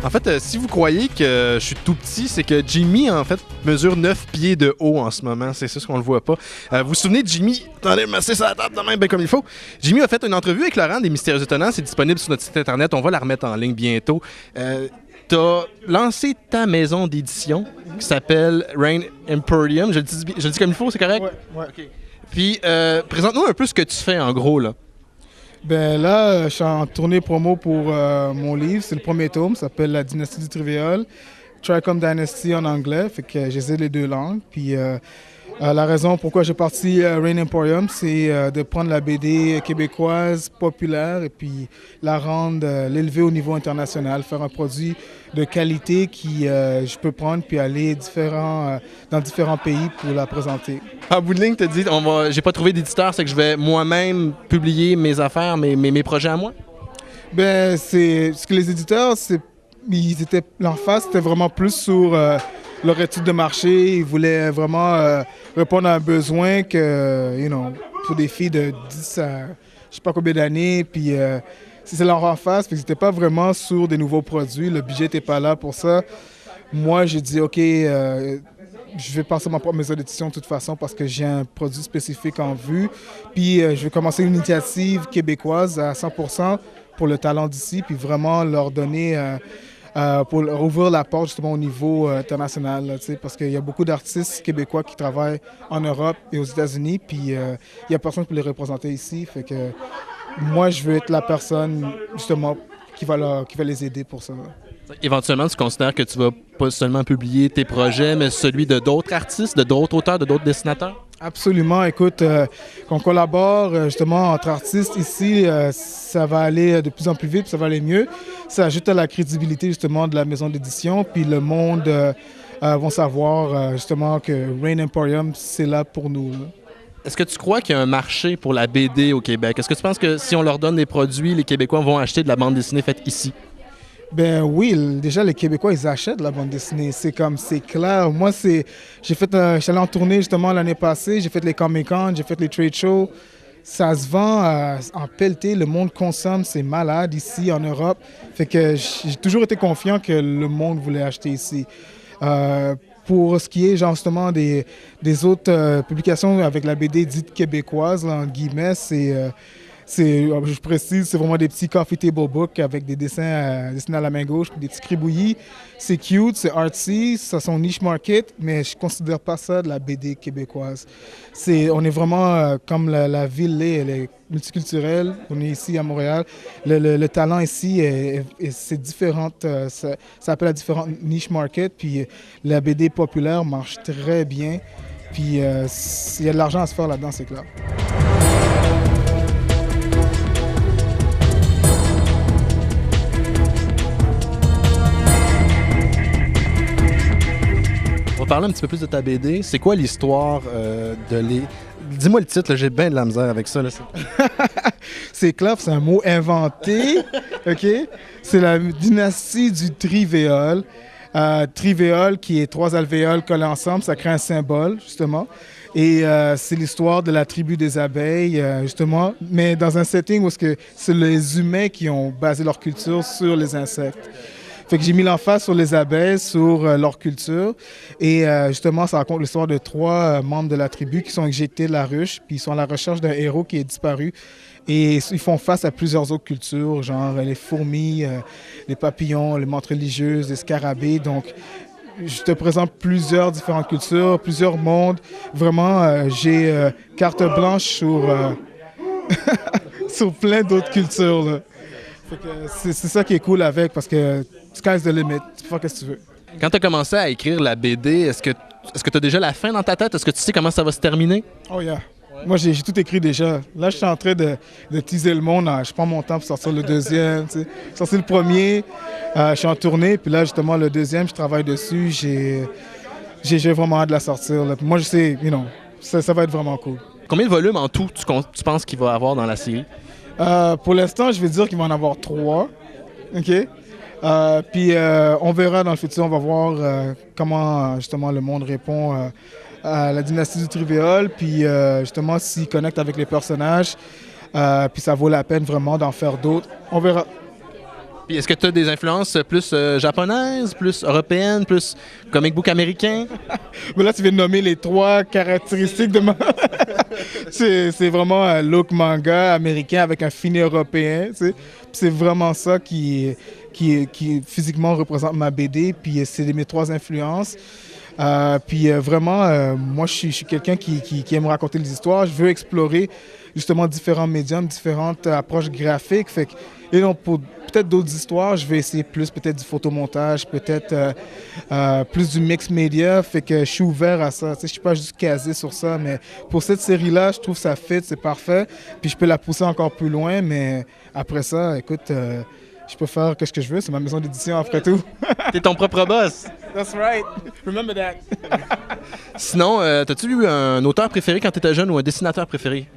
En fait, si vous croyez que je suis tout petit, c'est que Jimmy, en fait, mesure 9 pieds de haut en ce moment. C'est ça ce qu'on le voit pas. Vous vous souvenez de Jimmy? Attendez, masser sa table de même, bien comme il faut. Jimmy a fait une entrevue avec Laurent des Mystérieux Étonnants. C'est disponible sur notre site Internet. On va la remettre en ligne bientôt. T'as lancé ta maison d'édition qui s'appelle Rain Emporium. Je le dis comme il faut, c'est correct? Ouais. OK. Puis, présente-nous un peu ce que tu fais, en gros, là. Ben là, je suis en tournée promo pour mon livre. C'est le premier tome, ça s'appelle La Dynastie du Trivial. Trichome Dynasty en anglais, fait que j'essaie les deux langues. Puis la raison pourquoi j'ai parti Rain Emporium, c'est de prendre la BD québécoise populaire et puis la rendre, l'élever au niveau international, faire un produit de qualité qui je peux prendre puis aller dans différents pays pour la présenter. En bout de ligne, tu te dis, j'ai pas trouvé d'éditeur, c'est que je vais moi-même publier mes affaires, mes projets à moi? Ben, c'est ce que les éditeurs, ils étaient en face, c'était vraiment plus sur leur étude de marché. Ils voulaient vraiment répondre à un besoin que, pour des filles de 10 à je sais pas combien d'années, puis c'est leur en face, puis ils n'étaient pas vraiment sur des nouveaux produits. Le budget n'était pas là pour ça. Moi, j'ai dit, OK, je vais passer ma propre maison d'édition de toute façon parce que j'ai un produit spécifique en vue. Puis je vais commencer une initiative québécoise à 100% pour le talent d'ici, puis vraiment leur donner, pour leur ouvrir la porte justement au niveau international, là, parce qu'il y a beaucoup d'artistes québécois qui travaillent en Europe et aux États-Unis, puis il n'y a personne pour les représenter ici. Fait que moi, je veux être la personne justement qui va les aider pour ça. Éventuellement, tu considères que tu vas pas seulement publier tes projets, mais celui de d'autres artistes, de d'autres auteurs, de d'autres dessinateurs? Absolument. Écoute, qu'on collabore justement entre artistes ici, ça va aller de plus en plus vite, ça va aller mieux. Ça ajoute à la crédibilité justement de la maison d'édition, puis le monde va savoir justement que Rain Emporium, c'est là pour nous. Là. Est-ce que tu crois qu'il y a un marché pour la BD au Québec? Est-ce que tu penses que si on leur donne des produits, les Québécois vont acheter de la bande dessinée faite ici? Ben oui, déjà les Québécois, ils achètent la bande dessinée. C'est clair. Moi, j'allais en tournée justement l'année passée, j'ai fait les Comic-Con, j'ai fait les trade shows. Ça se vend en pelleté, le monde consomme, c'est malade ici en Europe. Fait que j'ai toujours été confiant que le monde voulait acheter ici. Pour ce qui est justement des autres publications avec la BD dite québécoise, là, en guillemets, je précise, c'est vraiment des petits coffee table books avec des dessins dessinés à la main gauche, des petits cribouillis. C'est cute, c'est artsy, ça son niche market, mais je ne considère pas ça de la BD québécoise. On est vraiment comme la ville elle est multiculturelle. On est ici à Montréal. Le talent ici, c'est différent. Ça appelle à différentes niche market. Puis la BD populaire marche très bien. Puis il y a de l'argent à se faire là-dedans, c'est clair. On va parler un petit peu plus de ta BD. C'est quoi l'histoire Dis-moi le titre, là, j'ai bien de la misère avec ça. Là. C'est clair, c'est un mot inventé. OK? C'est la dynastie du trivéole. Trivéole, qui est 3 alvéoles collées ensemble, ça crée un symbole, justement. Et c'est l'histoire de la tribu des abeilles, justement, mais dans un setting où c'est les humains qui ont basé leur culture sur les insectes. Fait que j'ai mis l'emphase sur les abeilles, sur leur culture. Et justement, ça raconte l'histoire de 3 membres de la tribu qui sont éjectés de la ruche, puis ils sont à la recherche d'un héros qui est disparu. Et ils font face à plusieurs autres cultures, genre les fourmis, les papillons, les menthes religieuses, les scarabées. Donc, je te présente plusieurs différentes cultures, plusieurs mondes. Vraiment, j'ai carte blanche sur, sur plein d'autres cultures, là. C'est ça qui est cool avec, parce que sky's the limit. Tu peux faire ce que tu veux. Quand tu as commencé à écrire la BD, est-ce que tu as déjà la fin dans ta tête? Est-ce que tu sais comment ça va se terminer? Oh yeah. Ouais. Moi, j'ai tout écrit déjà. Là, je suis en train de teaser le monde. Je prends mon temps pour sortir le deuxième. Tu sais. Sortir le premier, je suis en tournée. Puis là, justement, le deuxième, je travaille dessus. J'ai vraiment hâte de la sortir. Là. Moi, je sais, ça va être vraiment cool. Combien de volumes en tout tu penses qu'il va y avoir dans la série? Pour l'instant, je vais dire qu'il va en avoir 3. OK? Puis on verra dans le futur, on va voir comment justement le monde répond à la dynastie du Trivial, puis justement s'il connecte avec les personnages, puis ça vaut la peine vraiment d'en faire d'autres. On verra. Puis est-ce que tu as des influences plus japonaises, plus européennes, plus comic book américain? Mais là, tu viens de nommer les 3 caractéristiques de ma... c'est vraiment un look manga américain avec un fini européen, tu sais. Puis c'est vraiment ça qui physiquement représente ma BD. Puis c'est mes 3 influences. Puis vraiment, moi, je suis quelqu'un qui aime raconter les histoires. Je veux explorer justement différents médiums, différentes approches graphiques. Fait que, et donc, pour peut-être d'autres histoires, je vais essayer plus peut-être du photomontage, peut-être plus du mix média. Fait que je suis ouvert à ça. Tu sais, je suis pas juste casé sur ça, mais pour cette série-là, je trouve que ça fit, c'est parfait. Puis je peux la pousser encore plus loin, mais après ça, écoute, je peux faire ce que je veux. C'est ma maison d'édition après tout. T'es ton propre boss. That's right. Remember that. Sinon, t'as-tu eu un auteur préféré quand t'étais jeune ou un dessinateur préféré?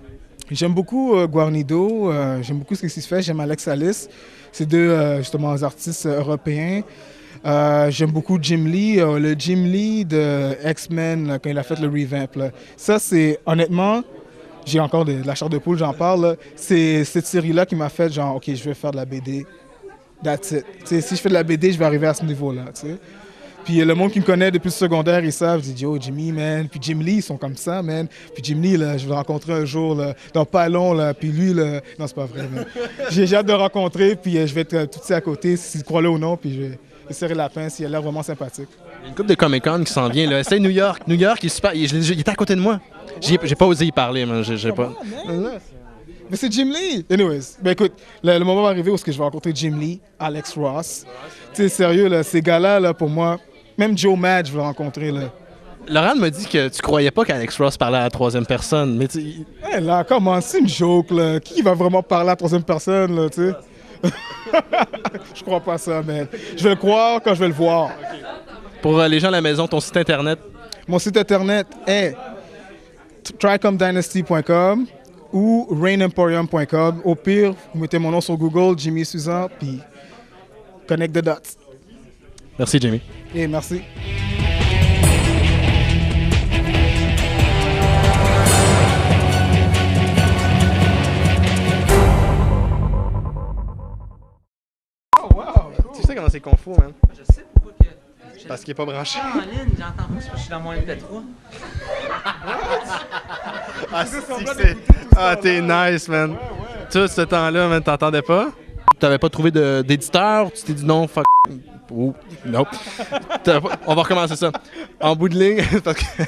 J'aime beaucoup Guarnido, j'aime beaucoup ce qu'il fait, j'aime Alex Alice, c'est 2 justement artistes européens. J'aime beaucoup Jim Lee, le Jim Lee de X-Men là, quand il a fait le revamp. Là. Ça, c'est honnêtement, j'ai encore de la chair de poule, j'en parle. Là. C'est cette série-là qui m'a fait genre, OK, je vais faire de la BD. That's it. T'sais, si je fais de la BD, je vais arriver à ce niveau-là. T'sais. Puis le monde qui me connaît depuis le secondaire, ils savent, je dis, yo, Jimmy, man. Puis Jim Lee, ils sont comme ça, man. Puis Jim Lee, là, je vais le rencontrer un jour, là, dans pas long, là. Puis lui, là, non, c'est pas vrai, mais j'ai hâte de le rencontrer, puis je vais être tout de suite à côté, s'il croit là ou non, puis je vais serrer la pince, il a l'air vraiment sympathique. Il y a une couple de Comic-Con qui s'en vient, là. C'est New York. New York, il est super. Il était à côté de moi. J'ai pas osé y parler, man. J'ai pas. Mais c'est Jim Lee! Anyways, ben écoute, le moment va arriver où je vais rencontrer Jim Lee, Alex Ross. Tu sais, sérieux, là, ces gars-là, là, pour moi, même Joe Madge, je vais le rencontrer, là. Laurent m'a dit que tu croyais pas qu'Alex Ross parlait à la 3e personne, mais tu... Hey, là, comment, c'est une joke, là. Qui va vraiment parler à la 3e personne, là, tu sais? Je crois pas ça, man. Je vais le croire quand je vais le voir. Okay. Pour les gens à la maison, ton site internet? Mon site internet est tricomdynasty.com ou rainemporium.com. Au pire, vous mettez mon nom sur Google, Jimmy Suzan, puis connect the dots. Merci, Jimmy. Et merci. Oh, wow! Tu sais comment c'est confus, man? Je sais pourquoi que... Parce qu'il est pas branché. En ligne, j'entends pas parce que je suis dans mon MP3. Ah, t'es nice, man. Tout ce temps-là, man, t'entendais pas? T'avais pas trouvé d'éditeur? Tu t'es dit non, fuck. Oh, non. On va recommencer ça. En bout de ligne, parce que